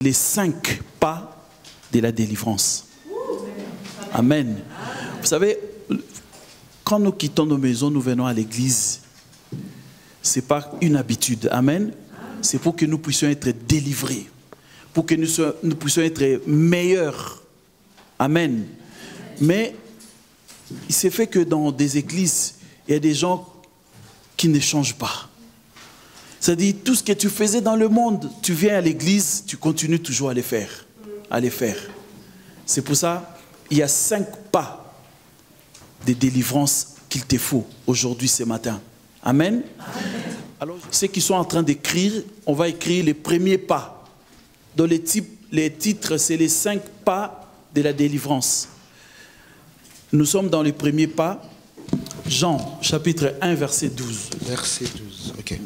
Les 5 pas de la délivrance. Amen. Vous savez, quand nous quittons nos maisons, nous venons à l'église. Ce n'est pas une habitude. Amen. C'est pour que nous puissions être délivrés. Pour que nous puissions être meilleurs. Amen. Mais il s'est fait que dans des églises, il y a des gens qui ne changent pas. C'est-à-dire, tout ce que tu faisais dans le monde, tu viens à l'église, tu continues toujours à les faire. C'est pour ça, il y a 5 pas de délivrance qu'il te faut aujourd'hui, ce matin. Amen. Alors, ceux qui sont en train d'écrire, on va écrire les premiers pas. Dans les titres, c'est les 5 pas de la délivrance. Nous sommes dans les premiers pas. Jean, chapitre 1, verset 12. Verset 12, ok.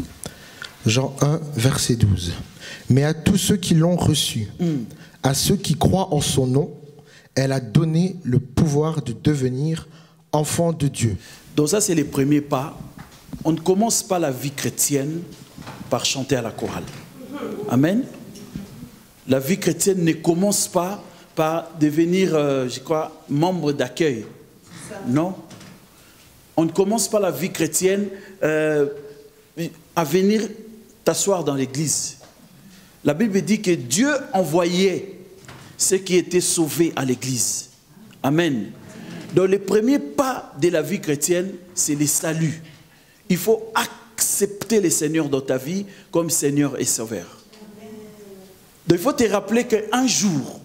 Jean 1, verset 12. Mais à tous ceux qui l'ont reçu, à ceux qui croient en son nom, elle a donné le pouvoir de devenir enfants de Dieu. Donc ça, c'est les premiers pas. On ne commence pas la vie chrétienne par chanter à la chorale. Amen. La vie chrétienne ne commence pas par devenir, je crois, membre d'accueil. Non. On ne commence pas la vie chrétienne à venir t'asseoir dans l'église. La Bible dit que Dieu envoyait ceux qui étaient sauvés à l'église. Amen. Donc les premiers pas de la vie chrétienne, c'est le salut. Il faut accepter le Seigneur dans ta vie comme Seigneur et Sauveur. Donc il faut te rappeler qu'un jour,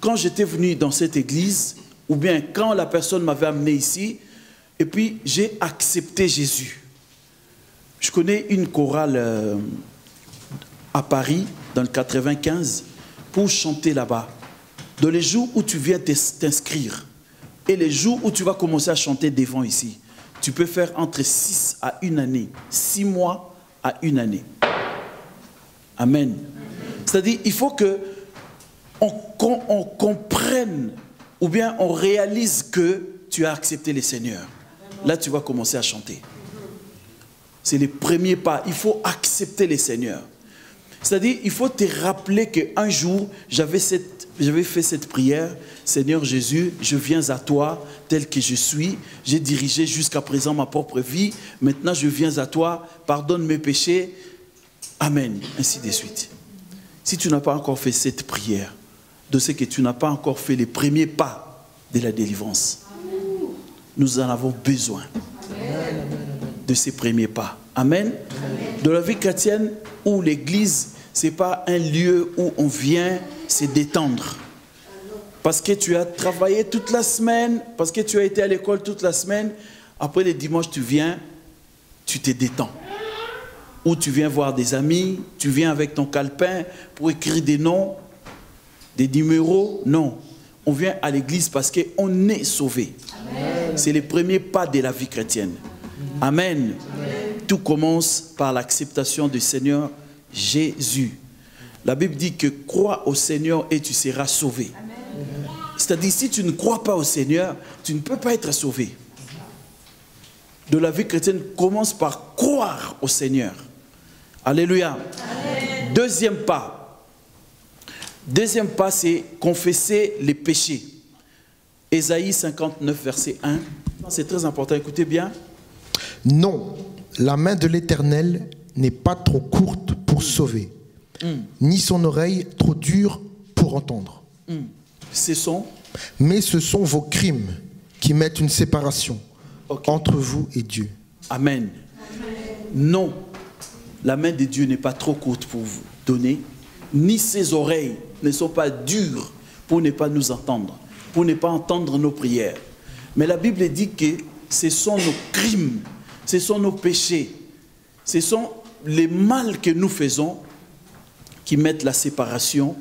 quand j'étais venu dans cette église, ou bien quand la personne m'avait amené ici, et puis j'ai accepté Jésus. Je connais une chorale à Paris, dans le 95, pour chanter là-bas. Dans les jours où tu viens t'inscrire, et les jours où tu vas commencer à chanter devant ici, tu peux faire entre 6 à 1 année, 6 mois à 1 année. Amen. C'est-à-dire, il faut que on comprenne, ou bien on réalise que tu as accepté le Seigneur. Là, tu vas commencer à chanter. C'est les premiers pas. Il faut accepter le Seigneur. C'est-à-dire, il faut te rappeler qu'un jour, j'avais fait cette prière. Seigneur Jésus, je viens à toi tel que je suis. J'ai dirigé jusqu'à présent ma propre vie. Maintenant, je viens à toi. Pardonne mes péchés. Amen. Ainsi de suite. Si tu n'as pas encore fait cette prière, de ce que tu n'as pas encore fait les premiers pas de la délivrance, nous en avons besoin de ces premiers pas. Amen. De la vie chrétienne, où l'église, ce n'est pas un lieu où on vient se détendre. Parce que tu as travaillé toute la semaine, parce que tu as été à l'école toute la semaine, après les dimanches, tu viens, tu te détends. Ou tu viens voir des amis, tu viens avec ton calepin pour écrire des noms, des numéros. Non, on vient à l'église parce qu'on est sauvé. C'est les premiers pas de la vie chrétienne. Amen. Tout commence par l'acceptation du Seigneur Jésus. La Bible dit que crois au Seigneur et tu seras sauvé. C'est-à-dire, si tu ne crois pas au Seigneur, tu ne peux pas être sauvé. De la vie chrétienne commence par croire au Seigneur. Alléluia. Amen. Deuxième pas. Deuxième pas, c'est confesser les péchés. Ésaïe 59, verset 1. C'est très important, écoutez bien. Non, la main de l'Éternel n'est pas trop courte pour sauver, ni son oreille trop dure pour entendre. Mais ce sont vos crimes qui mettent une séparation entre vous et Dieu. Amen. Non, la main de Dieu n'est pas trop courte pour vous donner, ni ses oreilles ne sont pas dures pour ne pas nous entendre, pour ne pas entendre nos prières. Mais la Bible dit que ce sont nos crimes, ce sont nos péchés, ce sont les mal que nous faisons qui mettent la séparation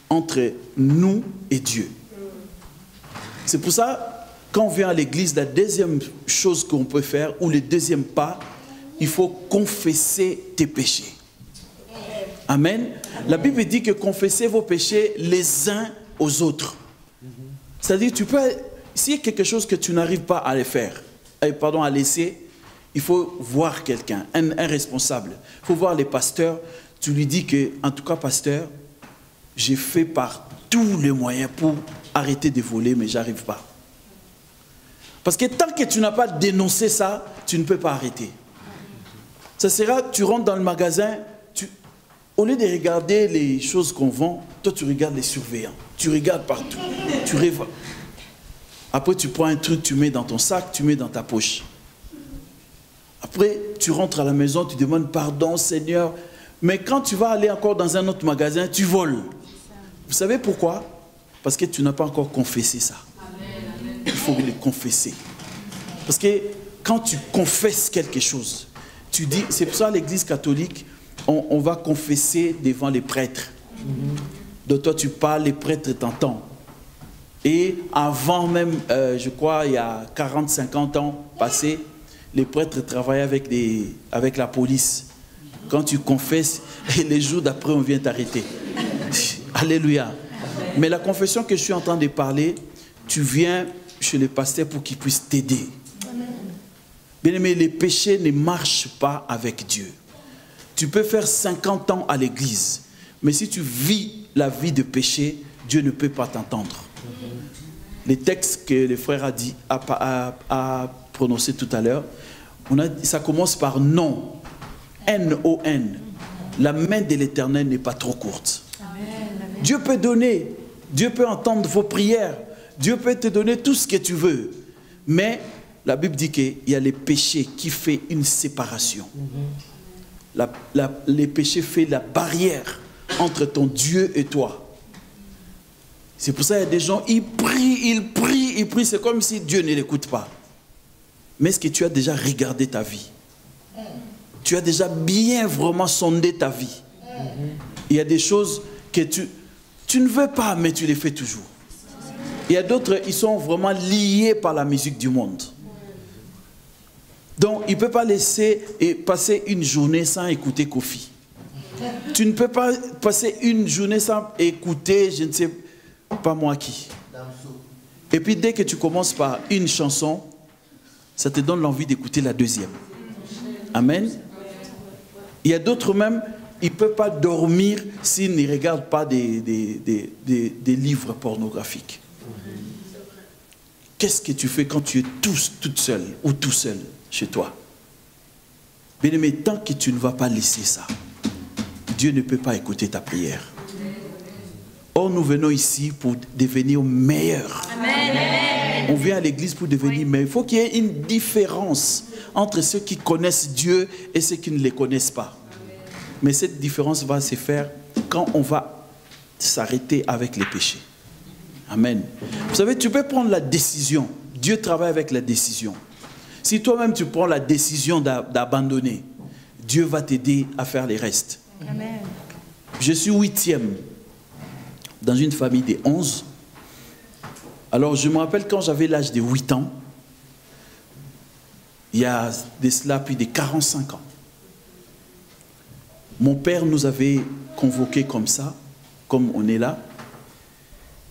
entre nous et Dieu. C'est pour ça, quand on vient à l'église, la deuxième chose qu'on peut faire, ou le deuxième pas, il faut confesser tes péchés. Amen. La Bible dit que confessez vos péchés les uns aux autres. C'est-à-dire, tu peux, s'il y a quelque chose que tu n'arrives pas à à laisser, il faut voir quelqu'un, un responsable. Il faut voir les pasteurs. Tu lui dis que, en tout cas, pasteur, j'ai fait par tous les moyens pour arrêter de voler, mais j'arrive pas. Parce que tant que tu n'as pas dénoncé ça, tu ne peux pas arrêter. Ça sera que tu rentres dans le magasin, au lieu de regarder les choses qu'on vend, toi tu regardes les surveillants. Tu regardes partout. Tu rêves. Après tu prends un truc, tu mets dans ton sac, tu mets dans ta poche. Après tu rentres à la maison, tu demandes pardon Seigneur. Mais quand tu vas aller encore dans un autre magasin, tu voles. Vous savez pourquoi? Parce que tu n'as pas encore confessé ça. Il faut le confesser. Parce que quand tu confesses quelque chose, tu dis, c'est pour ça l'église catholique, on va confesser devant les prêtres. De toi tu parles, les prêtres t'entendent. Et avant même, je crois, il y a 40-50 ans passés, les prêtres travaillaient avec la police. Quand tu confesses, et les jours d'après, on vient t'arrêter. Alléluia. Mais la confession que je suis en train de parler, tu viens chez le pasteur pour qu'il puisse t'aider. Bien aimé, les péchés ne marchent pas avec Dieu. Tu peux faire 50 ans à l'église, mais si tu vis la vie de péché, Dieu ne peut pas t'entendre. Les textes que le frère a prononcé tout à l'heure, ça commence par non. N-O-N. La main de l'Éternel n'est pas trop courte. Amen. Dieu peut donner, Dieu peut entendre vos prières, Dieu peut te donner tout ce que tu veux. Mais la Bible dit qu'il y a les péchés qui font une séparation. Les péchés font la barrière entre ton Dieu et toi. C'est pour ça qu'il y a des gens, ils prient, c'est comme si Dieu ne l'écoute pas. Mais est-ce que tu as déjà regardé ta vie? Tu as déjà bien vraiment sondé ta vie. Il y a des choses que tu ne veux pas, mais tu les fais toujours. Il y a d'autres, ils sont vraiment liés par la musique du monde. Donc, il ne peut pas laisser passer une journée sans écouter Kofi. Tu ne peux pas passer une journée sans écouter, je ne sais pas moi qui. Et puis, dès que tu commences par une chanson, ça te donne l'envie d'écouter la deuxième. Amen. Il y a d'autres même, ils ne peuvent pas dormir s'ils ne regardent pas des livres pornographiques. Qu'est-ce que tu fais quand tu es toute seule ou tout seul chez toi? Bien aimé, tant que tu ne vas pas laisser ça, Dieu ne peut pas écouter ta prière. Or, nous venons ici pour devenir meilleurs. Amen. On vient à l'église pour devenir meilleurs. Il faut qu'il y ait une différence entre ceux qui connaissent Dieu et ceux qui ne les connaissent pas. Mais cette différence va se faire quand on va s'arrêter avec les péchés. Amen. Vous savez, tu peux prendre la décision. Dieu travaille avec la décision. Si toi-même tu prends la décision d'abandonner, Dieu va t'aider à faire les restes. Amen. Je suis 8e dans une famille de 11. Alors je me rappelle quand j'avais l'âge de 8 ans, il y a de cela plus de 45 ans. Mon père nous avait convoqués comme ça, comme on est là.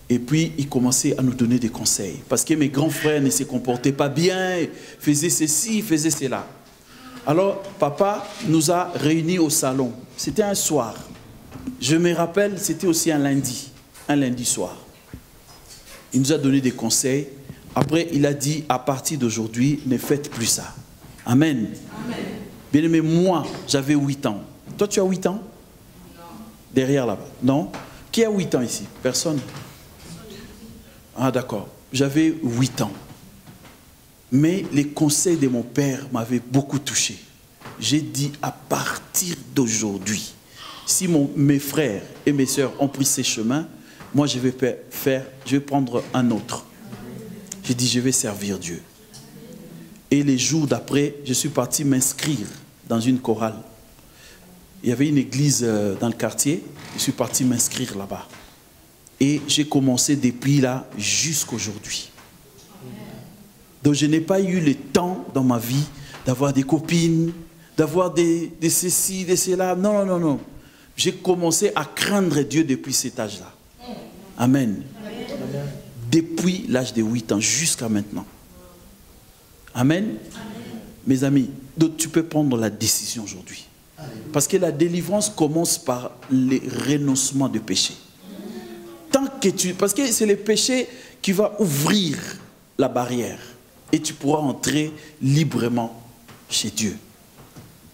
Et puis, il commençait à nous donner des conseils. Parce que mes grands frères ne se comportaient pas bien, faisaient ceci, faisaient cela. Alors, papa nous a réunis au salon. C'était un soir. Je me rappelle, c'était aussi un lundi soir. Il nous a donné des conseils. Après, il a dit, à partir d'aujourd'hui, ne faites plus ça. Amen. Amen. Bien aimé, moi, j'avais 8 ans. Toi, tu as 8 ans? Non. Derrière là-bas? Non? Qui a 8 ans ici? Personne? Ah, d'accord. J'avais 8 ans. Mais les conseils de mon père m'avaient beaucoup touché. J'ai dit, à partir d'aujourd'hui, si mes frères et mes sœurs ont pris ces chemins, moi, je vais prendre un autre. J'ai dit, je vais servir Dieu. Et les jours d'après, je suis parti m'inscrire dans une chorale. Il y avait une église dans le quartier. Je suis parti m'inscrire là-bas. Et j'ai commencé depuis là jusqu'à aujourd'hui. Donc je n'ai pas eu le temps dans ma vie d'avoir des copines, d'avoir des ceci, des cela. Non, non, non. J'ai commencé à craindre Dieu depuis cet âge-là. Amen. Depuis l'âge de 8 ans jusqu'à maintenant. Amen. Mes amis, donc tu peux prendre la décision aujourd'hui. Parce que la délivrance commence par les renoncements de péché. que tu... Parce que c'est le péché qui va ouvrir la barrière. Et tu pourras entrer librement chez Dieu.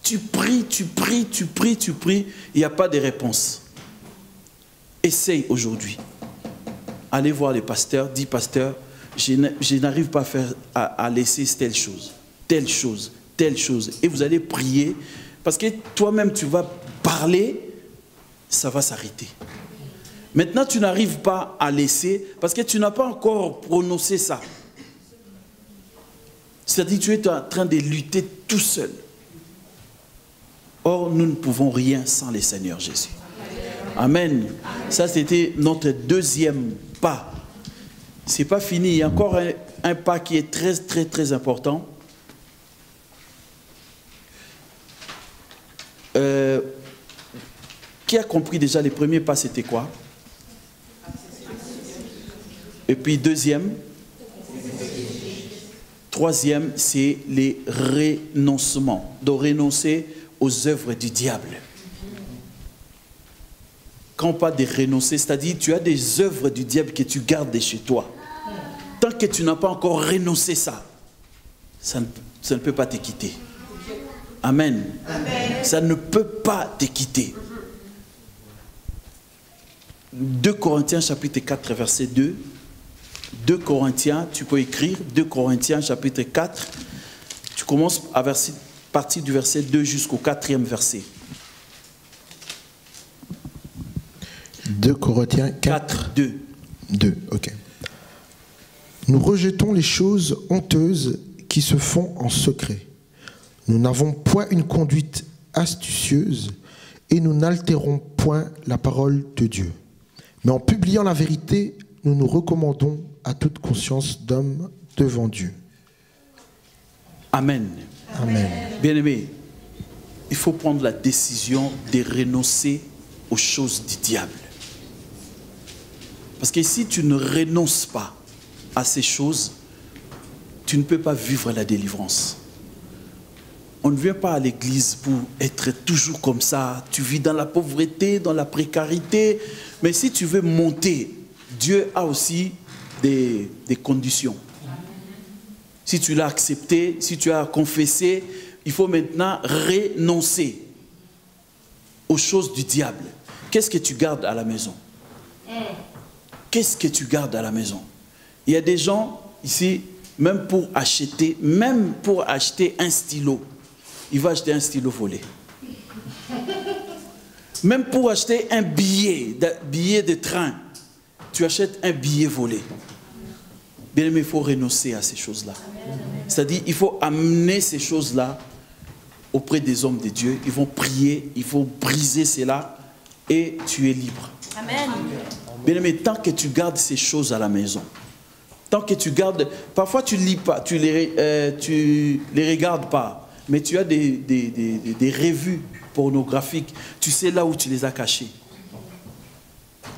Tu pries, tu pries, tu pries, tu pries. Il n'y a pas de réponse. Essaye aujourd'hui. Allez voir les pasteurs. Dis, pasteur, je n'arrive pas à laisser telle chose, telle chose, telle chose. Et vous allez prier. Parce que toi-même, tu vas parler, ça va s'arrêter. Maintenant, tu n'arrives pas à laisser parce que tu n'as pas encore prononcé ça. C'est-à-dire que tu es en train de lutter tout seul. Or, nous ne pouvons rien sans le Seigneur Jésus. Amen. Ça, c'était notre deuxième pas. Ce n'est pas fini. Il y a encore un pas qui est très, très, très important. Qui a compris déjà les premiers pas, c'était quoi? Et puis deuxième, troisième, c'est les renoncements. De renoncer aux œuvres du diable. Quand on parle de renoncer, c'est-à-dire tu as des œuvres du diable que tu gardes chez toi. Tant que tu n'as pas encore renoncé ça, ça ne peut pas te quitter. Amen. Amen. Ça ne peut pas te quitter. 2 Corinthiens chapitre 4 verset 2. 2 Corinthiens, tu peux écrire 2 Corinthiens chapitre 4. Tu commences à partir du verset 2 jusqu'au 4e verset. 2 Corinthiens 4, 2. 2, ok. Nous rejetons les choses honteuses qui se font en secret. Nous n'avons point une conduite astucieuse et nous n'altérons point la parole de Dieu. Mais en publiant la vérité, nous nous recommandons à toute conscience d'homme devant Dieu. Amen. Amen. Bien-aimé, il faut prendre la décision de renoncer aux choses du diable. Parce que si tu ne renonces pas à ces choses, tu ne peux pas vivre la délivrance. On ne vient pas à l'église pour être toujours comme ça. Tu vis dans la pauvreté, dans la précarité. Mais si tu veux monter, Dieu a aussi des conditions. Si tu l'as accepté, si tu as confessé, il faut maintenant renoncer aux choses du diable. Qu'est-ce que tu gardes à la maison? Qu'est-ce que tu gardes à la maison? Il y a des gens ici, même pour acheter un stylo, il va acheter un stylo volé. Même pour acheter un billet de train, tu achètes un billet volé. Bien aimé, il faut renoncer à ces choses-là. C'est-à-dire, il faut amener ces choses-là auprès des hommes de Dieu. Ils vont prier, il faut briser cela et tu es libre. Amen. Bien aimé, tant que tu gardes ces choses à la maison, tant que tu gardes, parfois tu ne lis pas, tu les regardes pas, mais tu as des revues pornographiques, tu sais là où tu les as cachées.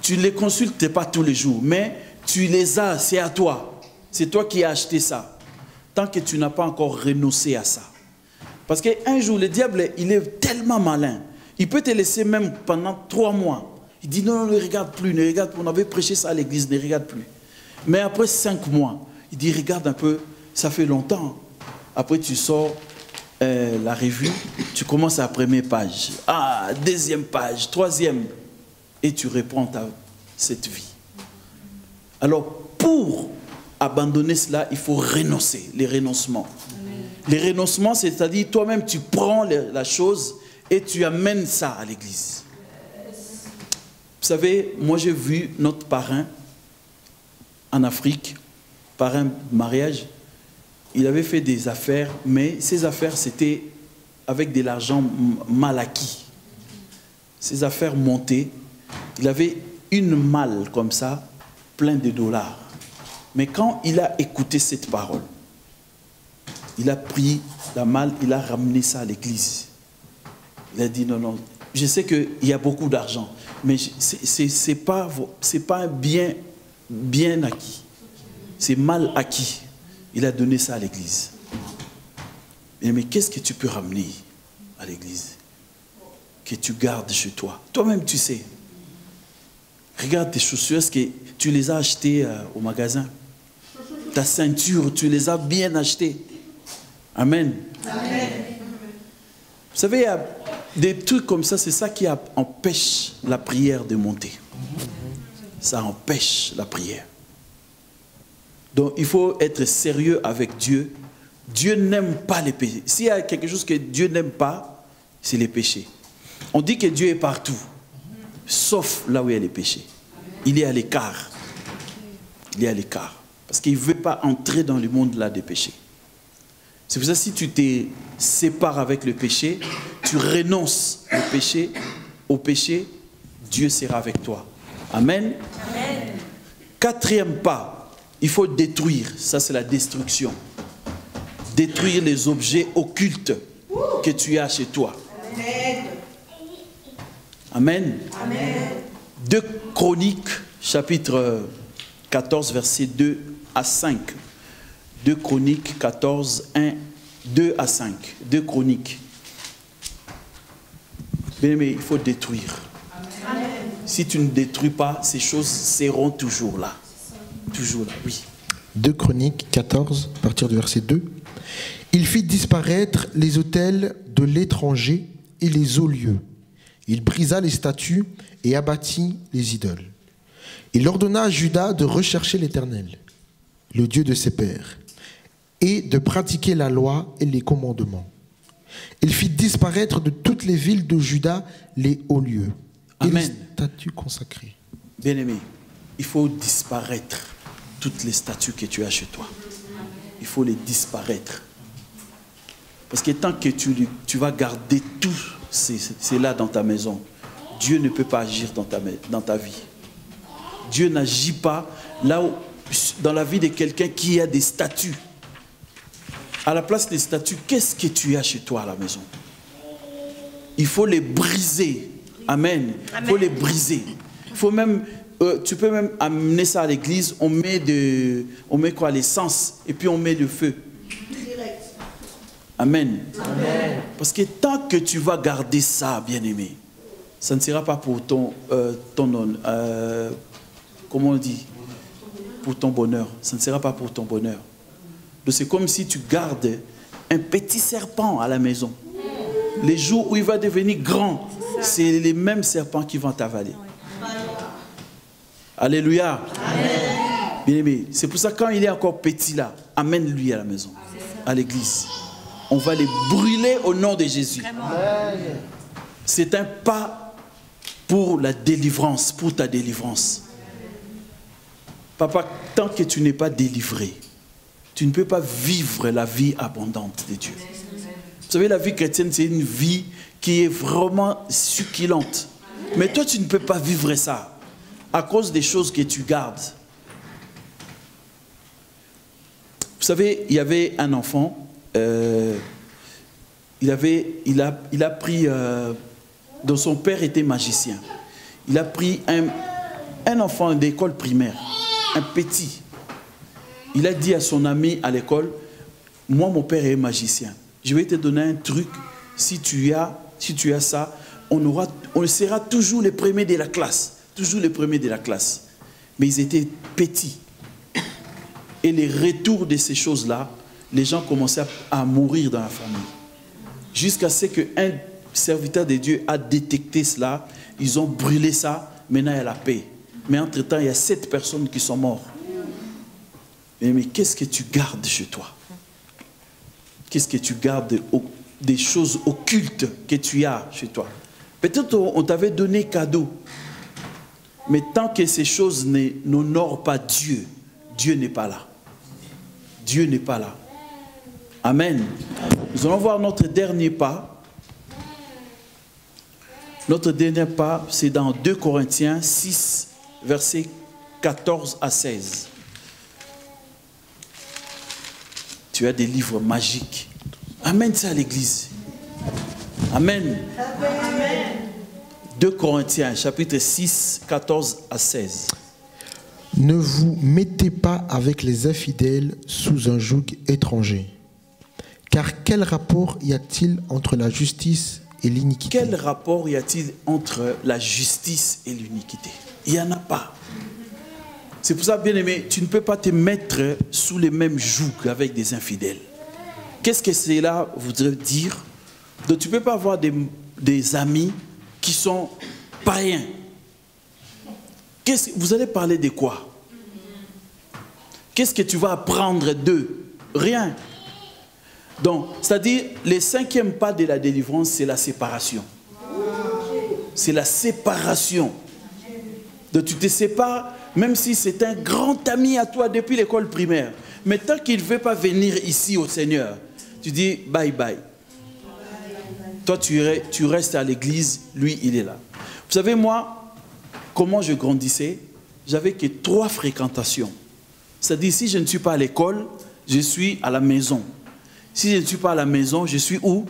Tu ne les consultes pas tous les jours, mais tu les as, c'est à toi. C'est toi qui as acheté ça. Tant que tu n'as pas encore renoncé à ça. Parce qu'un jour, le diable, il est tellement malin. Il peut te laisser même pendant 3 mois. Il dit non, ne regarde plus, ne regarde plus. On avait prêché ça à l'église, ne regarde plus. Mais après 5 mois, il dit regarde un peu, ça fait longtemps. Après tu sors la revue, tu commences à la première page. Ah, 2e page, 3e. Et tu reprends cette vie. Alors, pour abandonner cela, il faut renoncer, les renoncements. Amen. Les renoncements, c'est-à-dire toi-même, tu prends la chose et tu amènes ça à l'église. Yes. Vous savez, moi j'ai vu notre parrain en Afrique, parrain de mariage, il avait fait des affaires, mais ces affaires, c'était avec de l'argent mal acquis. Ces affaires montées, il avait une malle comme ça, plein de dollars. Mais quand il a écouté cette parole, il a pris la malle, il a ramené ça à l'église. Il a dit non, non, je sais qu'il y a beaucoup d'argent, mais c'est pas un bien acquis. C'est mal acquis. Il a donné ça à l'église. Mais qu'est-ce que tu peux ramener à l'église? Que tu gardes chez toi. Toi-même, tu sais. Regarde tes chaussures, est-ce que tu les as achetés au magasin. Ta ceinture, tu les as bien achetées. Amen. Amen. Vous savez, il y a des trucs comme ça, c'est ça qui empêche la prière de monter. Ça empêche la prière. Donc il faut être sérieux avec Dieu. Dieu n'aime pas les péchés. S'il y a quelque chose que Dieu n'aime pas, c'est les péchés. On dit que Dieu est partout, sauf là où il y a les péchés. Il est à l'écart. Il est à l'écart. Parce qu'il ne veut pas entrer dans le monde là des péchés. C'est pour ça que si tu te sépares avec le péché, tu renonces au péché, Dieu sera avec toi. Amen. Amen. Quatrième pas, il faut détruire. Ça, c'est la destruction. Détruire les objets occultes que tu as chez toi. Amen. Amen. 2 Chroniques, chapitre 14, versets 2 à 5. 2 Chroniques 14, 1, 2 à 5. 2 Chroniques. Bien aimé, il faut détruire. Amen. Si tu ne détruis pas, ces choses seront toujours là. Toujours là, oui. 2 Chroniques 14, à partir du verset 2. Il fit disparaître les autels de l'étranger et les hauts lieux. Il brisa les statues et abattit les idoles. Il ordonna à Juda de rechercher l'Éternel, le Dieu de ses pères, et de pratiquer la loi et les commandements. Il fit disparaître de toutes les villes de Juda les hauts lieux et les statues consacrées. Bien-aimé, il faut disparaître toutes les statues que tu as chez toi. Il faut les disparaître. Parce que tant que tu vas garder tout cela dans ta maison, Dieu ne peut pas agir dans ta vie. Dieu n'agit pas là où, dans la vie de quelqu'un qui a des statues. À la place des statues, qu'est-ce que tu as chez toi à la maison? Il faut les briser. Amen. Il faut les briser. Il faut même, tu peux même amener ça à l'église. On met quoi? L'essence. Et puis on met le feu. Amen. Amen. Parce que tant que tu vas garder ça, bien-aimé, ça ne sera pas pour comment on dit? Pour ton bonheur. Ça ne sera pas pour ton bonheur. Donc c'est comme si tu gardes un petit serpent à la maison. Les jours où il va devenir grand, c'est les mêmes serpents qui vont t'avaler. Alléluia. Bien-aimé, c'est pour ça que quand il est encore petit là, amène-lui à la maison, à l'église. On va les brûler au nom de Jésus. C'est un pas pour la délivrance, pour ta délivrance. Papa, tant que tu n'es pas délivré, tu ne peux pas vivre la vie abondante de Dieu. Vous savez, la vie chrétienne, c'est une vie qui est vraiment succulente. Mais toi, tu ne peux pas vivre ça à cause des choses que tu gardes. Vous savez, il y avait un enfant, il a pris, dont son père était magicien. Il a pris un enfant d'école primaire, un petit. Il a dit à son ami à l'école, moi mon père est magicien. Je vais te donner un truc, si tu as ça, on sera toujours les premiers de la classe. Toujours les premiers de la classe. Mais ils étaient petits. Et les retours de ces choses-là, les gens commençaient à mourir dans la famille. Jusqu'à ce qu'un serviteur de Dieu a détecté cela, ils ont brûlé ça, maintenant il y a la paix. Mais entre-temps, il y a 7 personnes qui sont mortes. Mais qu'est-ce que tu gardes chez toi? Qu'est-ce que tu gardes des choses occultes que tu as chez toi? Peut-être on t'avait donné cadeau. Mais tant que ces choses n'honorent pas Dieu, Dieu n'est pas là. Dieu n'est pas là. Amen. Nous allons voir notre dernier pas. Notre dernier pas, c'est dans 2 Corinthiens 6, versets 14 à 16. Tu as des livres magiques. Amène ça à l'église. Amen. Amen. 2 Corinthiens, chapitre 6, 14 à 16. Ne vous mettez pas avec les infidèles sous un joug étranger. Car quel rapport y a-t-il entre la justice et l'iniquité? Quel rapport y a-t-il entre la justice et l'iniquité? Il n'y en a pas. C'est pour ça, bien-aimé, tu ne peux pas te mettre sous les mêmes jougs avec des infidèles. Qu'est-ce que cela voudrait dire? Donc tu ne peux pas avoir des amis qui sont païens. Vous allez parler de quoi? Qu'est-ce que tu vas apprendre d'eux? Rien. Donc, c'est-à-dire, le 5e pas de la délivrance, c'est la séparation. C'est la séparation. Donc tu te sépares, même si c'est un grand ami à toi depuis l'école primaire. Mais tant qu'il ne veut pas venir ici au Seigneur, tu dis bye bye. Toi, tu restes à l'église, lui, il est là. Vous savez, moi, comment je grandissais? J'avais que 3 fréquentations. C'est-à-dire, si je ne suis pas à l'école, je suis à la maison. Si je ne suis pas à la maison, je suis où?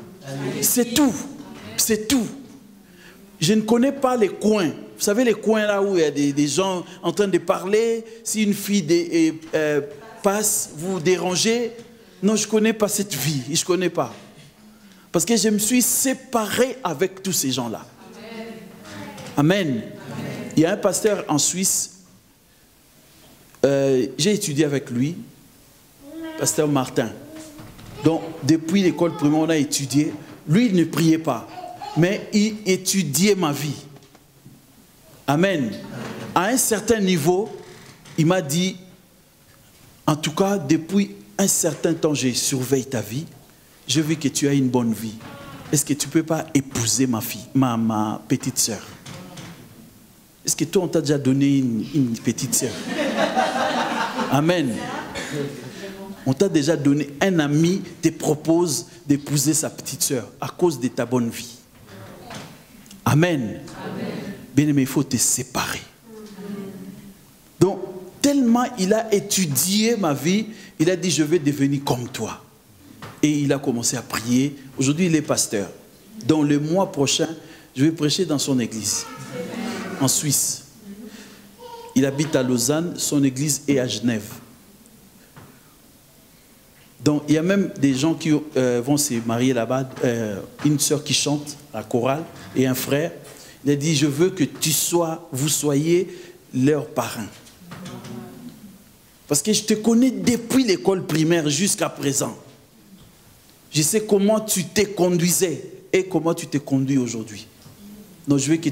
C'est tout. C'est tout. Je ne connais pas les coins. Vous savez, les coins là où il y a des gens en train de parler, si une fille passe, vous dérangez. Non, je ne connais pas cette vie. Je ne connais pas. Parce que je me suis séparé avec tous ces gens-là. Amen. Amen. Il y a un pasteur en Suisse. J'ai étudié avec lui, pasteur Martin. Donc, depuis l'école primaire, on a étudié. Lui, il ne priait pas, mais il étudiait ma vie. Amen. À un certain niveau, il m'a dit, en tout cas, depuis un certain temps, je surveille ta vie. Je veux que tu aies une bonne vie. Est-ce que tu ne peux pas épouser ma fille, ma petite sœur? Est-ce que toi, on t'a déjà donné une petite sœur? Amen. On t'a déjà donné, un ami te propose d'épouser sa petite sœur à cause de ta bonne vie. Amen. Bien aimé, il faut te séparer. Donc, tellement il a étudié ma vie, il a dit, je vais devenir comme toi. Et il a commencé à prier. Aujourd'hui, il est pasteur. Dans le mois prochain, je vais prêcher dans son église, en Suisse. Il habite à Lausanne, son église est à Genève. Donc, il y a même des gens qui vont se marier là-bas, une sœur qui chante à la chorale et un frère. Il a dit, je veux que vous soyez leurs parrains. Parce que je te connais depuis l'école primaire jusqu'à présent. Je sais comment tu t'es conduisais et comment tu t'es conduit aujourd'hui. Donc, je veux que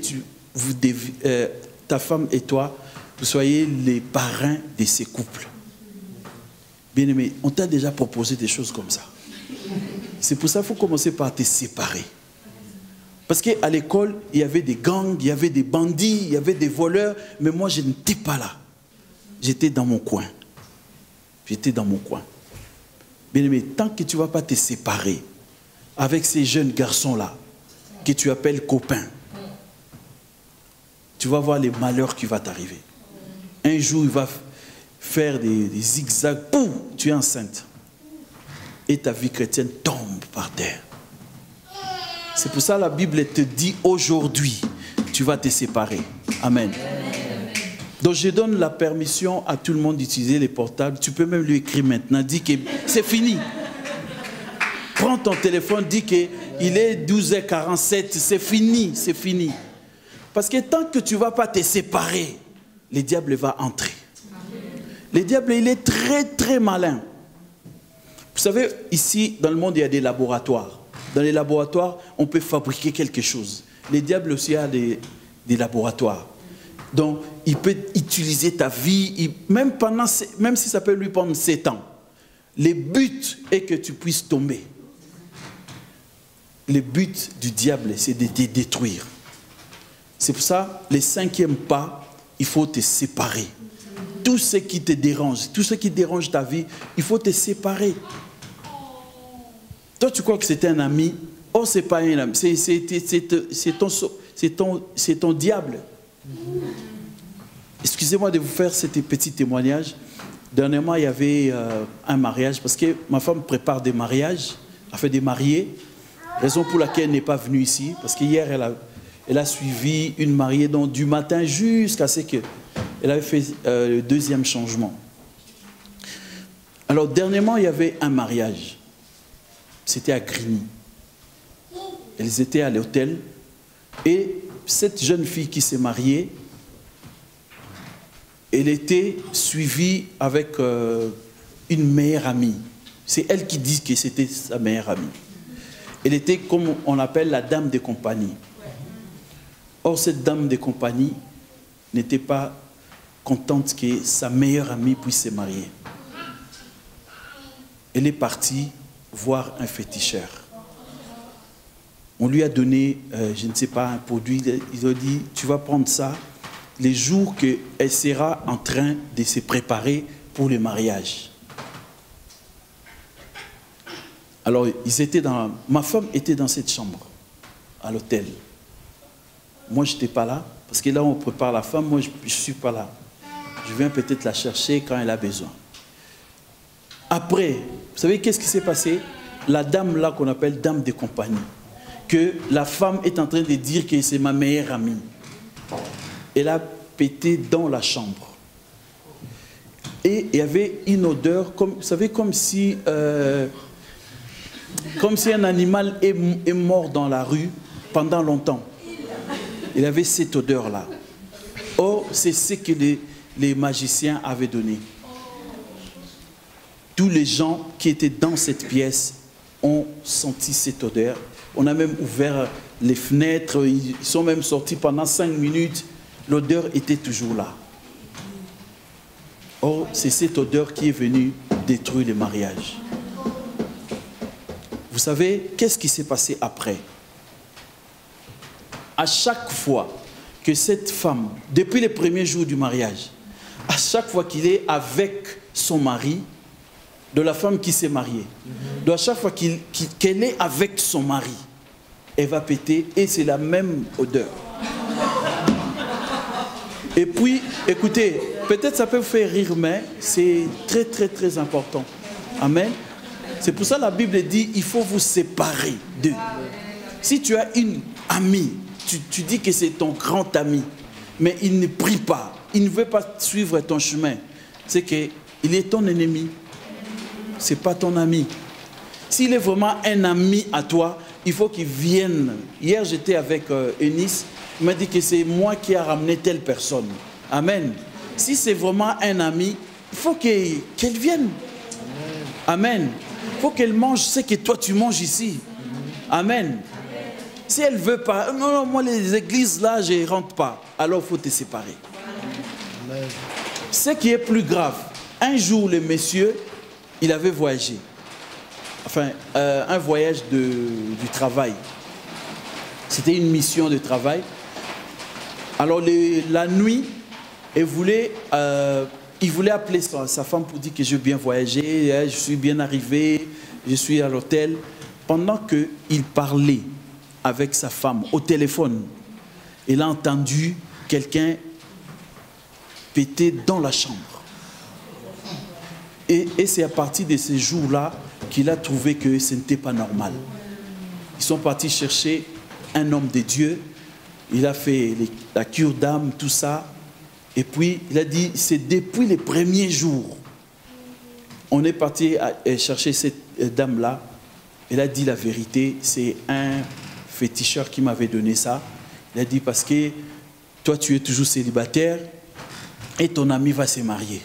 ta femme et toi, vous soyez les parrains de ces couples. Bien-aimé, on t'a déjà proposé des choses comme ça. C'est pour ça qu'il faut commencer par te séparer. Parce qu'à l'école, il y avait des gangs, il y avait des bandits, il y avait des voleurs, mais moi, je n'étais pas là. J'étais dans mon coin. J'étais dans mon coin. Bien-aimé, tant que tu ne vas pas te séparer avec ces jeunes garçons-là, que tu appelles copains, tu vas voir les malheurs qui vont t'arriver. Un jour, il va faire des zigzags, pouf, tu es enceinte. Et ta vie chrétienne tombe par terre. C'est pour ça que la Bible te dit aujourd'hui, tu vas te séparer. Amen. Donc je donne la permission à tout le monde d'utiliser les portables. Tu peux même lui écrire maintenant, dis que c'est fini. Prends ton téléphone, dis qu'il est 12h47, c'est fini, c'est fini. Parce que tant que tu ne vas pas te séparer, le diable va entrer. Le diable, il est très très malin. Vous savez, ici, dans le monde, il y a des laboratoires. Dans les laboratoires, on peut fabriquer quelque chose. Le diable aussi a des laboratoires. Donc, il peut utiliser ta vie, même si ça peut lui prendre 7 ans. Le but est que tu puisses tomber. Le but du diable, c'est de te détruire. C'est pour ça, le 5e pas, il faut te séparer. Tout ce qui te dérange, tout ce qui dérange ta vie, il faut te séparer. Toi, tu crois que c'est un ami? Oh, c'est pas un ami, c'est ton diable. Excusez-moi de vous faire ce petit témoignage. Dernièrement, il y avait un mariage, parce que ma femme prépare des mariages, elle fait des mariés, raison pour laquelle elle n'est pas venue ici, parce qu'hier, elle a suivi une mariée donc, du matin jusqu'à ce qu'elle avait fait le 2e changement. Alors, dernièrement, il y avait un mariage. C'était à Grigny. Elles étaient à l'hôtel. Et cette jeune fille qui s'est mariée, elle était suivie avec une meilleure amie. C'est elle qui dit que c'était sa meilleure amie. Elle était comme on appelle la dame de compagnie. Or, cette dame de compagnie n'était pas contente que sa meilleure amie puisse se marier. Elle est partie voir un féticheur. On lui a donné, je ne sais pas, un produit. Ils ont dit, tu vas prendre ça les jours qu'elle sera en train de se préparer pour le mariage. Alors, ma femme était dans cette chambre, à l'hôtel. Moi, je n'étais pas là, parce que là, on prépare la femme, moi, je ne suis pas là. Je viens peut-être la chercher quand elle a besoin. Après, vous savez qu'est-ce qui s'est passé? La dame là qu'on appelle dame de compagnie, que la femme est en train de dire que c'est ma meilleure amie. Elle a pété dans la chambre. Et il y avait une odeur, comme, vous savez, comme si un animal est mort dans la rue pendant longtemps. Il y avait cette odeur-là. Or, c'est ce que les magiciens avaient donné. Tous les gens qui étaient dans cette pièce ont senti cette odeur. On a même ouvert les fenêtres, ils sont même sortis pendant 5 minutes. L'odeur était toujours là. Or, c'est cette odeur qui est venue détruire le mariage. Vous savez, qu'est-ce qui s'est passé après? À chaque fois que cette femme, depuis les premiers jours du mariage, à chaque fois qu'il est avec son mari, de la femme qui s'est mariée, à chaque fois qu'elle est avec son mari, elle va péter et c'est la même odeur. Et puis, écoutez, peut-être ça peut vous faire rire, mais c'est très, très, très important. Amen. C'est pour ça que la Bible dit, il faut vous séparer d'eux. Si tu as une amie, tu dis que c'est ton grand ami, mais il ne prie pas, il ne veut pas suivre ton chemin, c'est qu'il est ton ennemi. Ce n'est pas ton ami. S'il est vraiment un ami à toi, il faut qu'il vienne. Hier, j'étais avec Eunice, il m'a dit que c'est moi qui ai ramené telle personne. Amen. Si c'est vraiment un ami, il faut qu'elle vienne. Amen. Il faut qu'elle mange ce que toi tu manges ici. Amen. Si elle ne veut pas, non, moi les églises là, je ne rentre pas. Alors il faut te séparer. Amen. Ce qui est plus grave, un jour le monsieur, il avait voyagé. Enfin, un voyage du travail. C'était une mission de travail. Alors la nuit, il voulait appeler sa femme pour dire que j'ai bien voyagé, je suis bien arrivé, je suis à l'hôtel. Pendant qu'il parlait avec sa femme au téléphone, il a entendu quelqu'un péter dans la chambre. Et c'est à partir de ces jours-là qu'il a trouvé que ce n'était pas normal. Ils sont partis chercher un homme de Dieu. Il a fait la cure d'âme, tout ça. Et puis, il a dit, c'est depuis les premiers jours. On est parti chercher cette dame-là. Elle a dit la vérité. C'est un féticheur qui m'avait donné ça. Il a dit, parce que toi, tu es toujours célibataire et ton ami va se marier.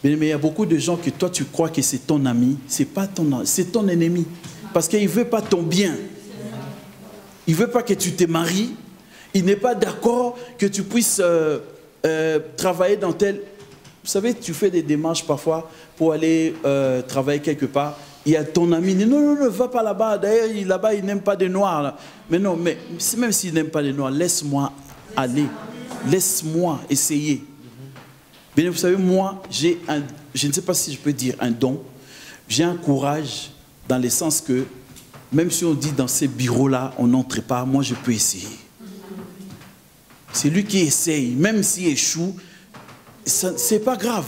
Mais il y a beaucoup de gens que toi, tu crois que c'est ton ami. C'est pas ton ami, c'est ton ennemi. Parce qu'il ne veut pas ton bien. Il ne veut pas que tu te maries. Il n'est pas d'accord que tu puisses travailler dans tel... Vous savez, tu fais des démarches parfois pour aller travailler quelque part. Il y a ton ami qui dit non, ne va pas là-bas. D'ailleurs, là-bas, il n'aime pas des noirs. Là. Mais non, mais même s'il n'aime pas les noirs, laisse-moi aller. Laisse-moi essayer. Bien, vous savez, moi, j'ai un... Je ne sais pas si je peux dire un don. J'ai un courage dans le sens que même si on dit dans ces bureaux-là, on n'entre pas, moi, je peux essayer. C'est lui qui essaye, même s'il échoue, c'est pas grave.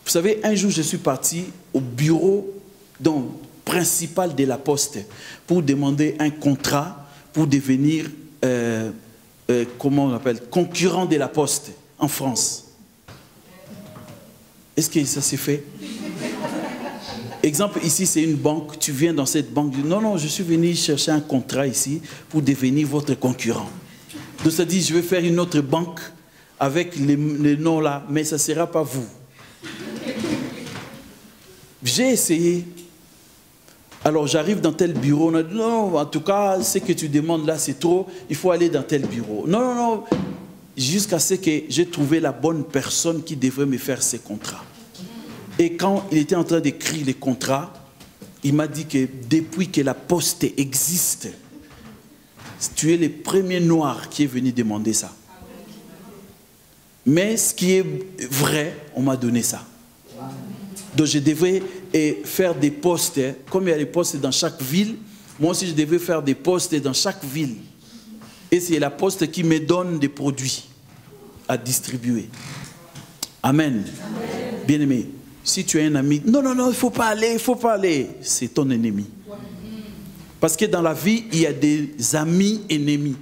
Vous savez, un jour, je suis parti au bureau principal de la Poste pour demander un contrat pour devenir, comment on appelle, concurrent de la Poste en France. Est-ce que ça s'est fait? Exemple, ici, c'est une banque. Tu viens dans cette banque. Non, non, je suis venu chercher un contrat ici pour devenir votre concurrent. Donc, ça dit, je vais faire une autre banque avec les noms là, mais ça ne sera pas vous. J'ai essayé. Alors j'arrive dans tel bureau, on a dit non, en tout cas, ce que tu demandes là, c'est trop, il faut aller dans tel bureau. Non, non, non, jusqu'à ce que j'ai trouvé la bonne personne qui devrait me faire ces contrats. Et quand il était en train d'écrire les contrats, il m'a dit que depuis que la poste existe, tu es le premier noir qui est venu demander ça. Mais ce qui est vrai, on m'a donné ça. Donc je devais faire des postes, comme il y a des postes dans chaque ville, moi aussi je devais faire des postes dans chaque ville. Et c'est la poste qui me donne des produits à distribuer. Amen. Bien-aimé, si tu as un ami, non, non, non, il ne faut pas aller, il ne faut pas aller, c'est ton ennemi. Parce que dans la vie, il y a des amis ennemis.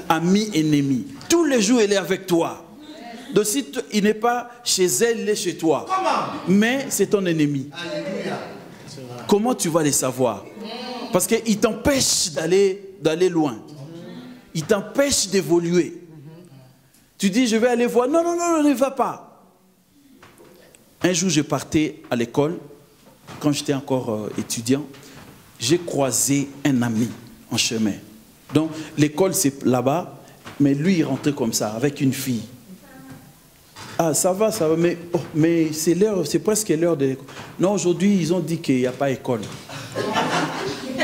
Amis ennemis. Tous les jours, il est avec toi. Donc si il n'est pas chez elle, il est chez toi. Mais c'est ton ennemi. Comment tu vas le savoir? Parce qu'il t'empêche d'aller loin. Il t'empêche d'évoluer. Tu dis, je vais aller voir. Non, non, non, ne va pas. Un jour, je partais à l'école, quand j'étais encore étudiant. J'ai croisé un ami en chemin. Donc, l'école, c'est là-bas, mais lui, il rentrait comme ça, avec une fille. Ah, ça va, mais c'est l'heure, c'est presque l'heure de l'école. Non, aujourd'hui, ils ont dit qu'il n'y a pas école.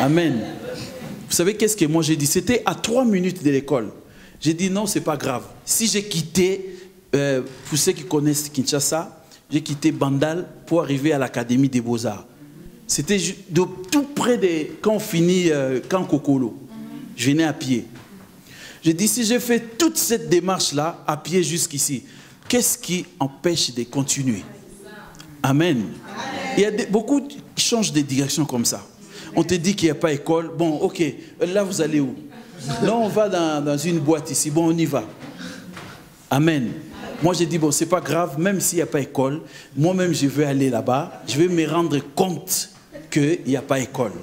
Amen. Vous savez qu'est-ce que moi j'ai dit? C'était à 3 minutes de l'école. J'ai dit non, c'est pas grave. Si j'ai quitté, pour ceux qui connaissent Kinshasa, j'ai quitté Bandal pour arriver à l'Académie des Beaux-Arts. C'était tout près de quand on finit Camp Kokolo. Je venais à pied. J'ai dit, si j'ai fait toute cette démarche-là, à pied jusqu'ici, qu'est-ce qui empêche de continuer? Amen. Il y a beaucoup qui changent de direction comme ça. On te dit qu'il n'y a pas d'école. Bon, ok, là vous allez où? Là on va dans une boîte ici. Bon, on y va. Amen. Moi j'ai dit, bon, c'est pas grave, même s'il n'y a pas d'école, moi-même je vais aller là-bas, je vais me rendre compte qu'il n'y a pas d'école.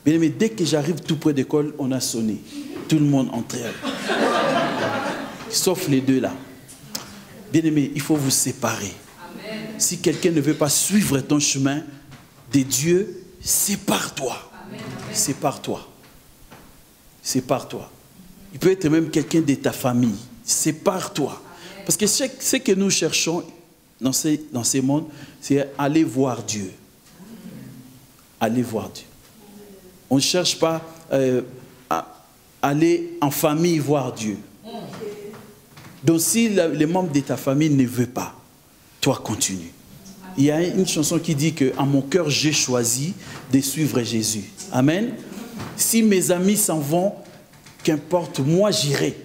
Mais dès que j'arrive tout près d'école, on a sonné. Tout le monde entrait. Sauf les deux là. Bien-aimé, il faut vous séparer. Amen. Si quelqu'un ne veut pas suivre ton chemin de Dieu, sépare-toi. Sépare-toi. Sépare-toi. Il peut être même quelqu'un de ta famille. Sépare-toi. Parce que ce que nous cherchons dans ces mondes, c'est aller voir Dieu. Aller voir Dieu. On ne cherche pas à aller en famille voir Dieu. Donc si les membres de ta famille ne veulent pas, toi continue. Il y a une chanson qui dit que à mon cœur j'ai choisi de suivre Jésus. Amen. Si mes amis s'en vont, qu'importe, moi j'irai.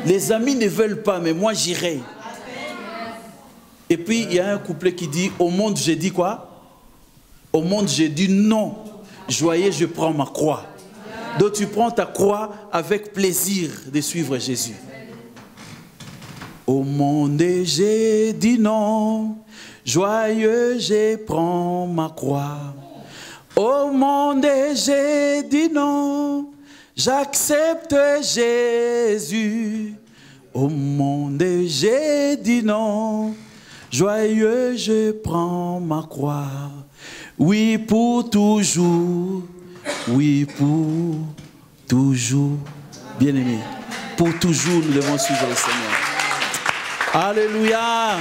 Les amis ne veulent pas, mais moi j'irai. Et puis il y a un couplet qui dit, au monde j'ai dit quoi? Au monde j'ai dit non. Joyeux, je prends ma croix. Donc tu prends ta croix avec plaisir de suivre Jésus. Au monde j'ai dit non, joyeux je prends ma croix. Au monde j'ai dit non, j'accepte Jésus. Au monde j'ai dit non, joyeux je prends ma croix. Oui pour toujours, oui pour toujours. Bien-aimé, pour toujours nous devons suivre le Seigneur. Alléluia.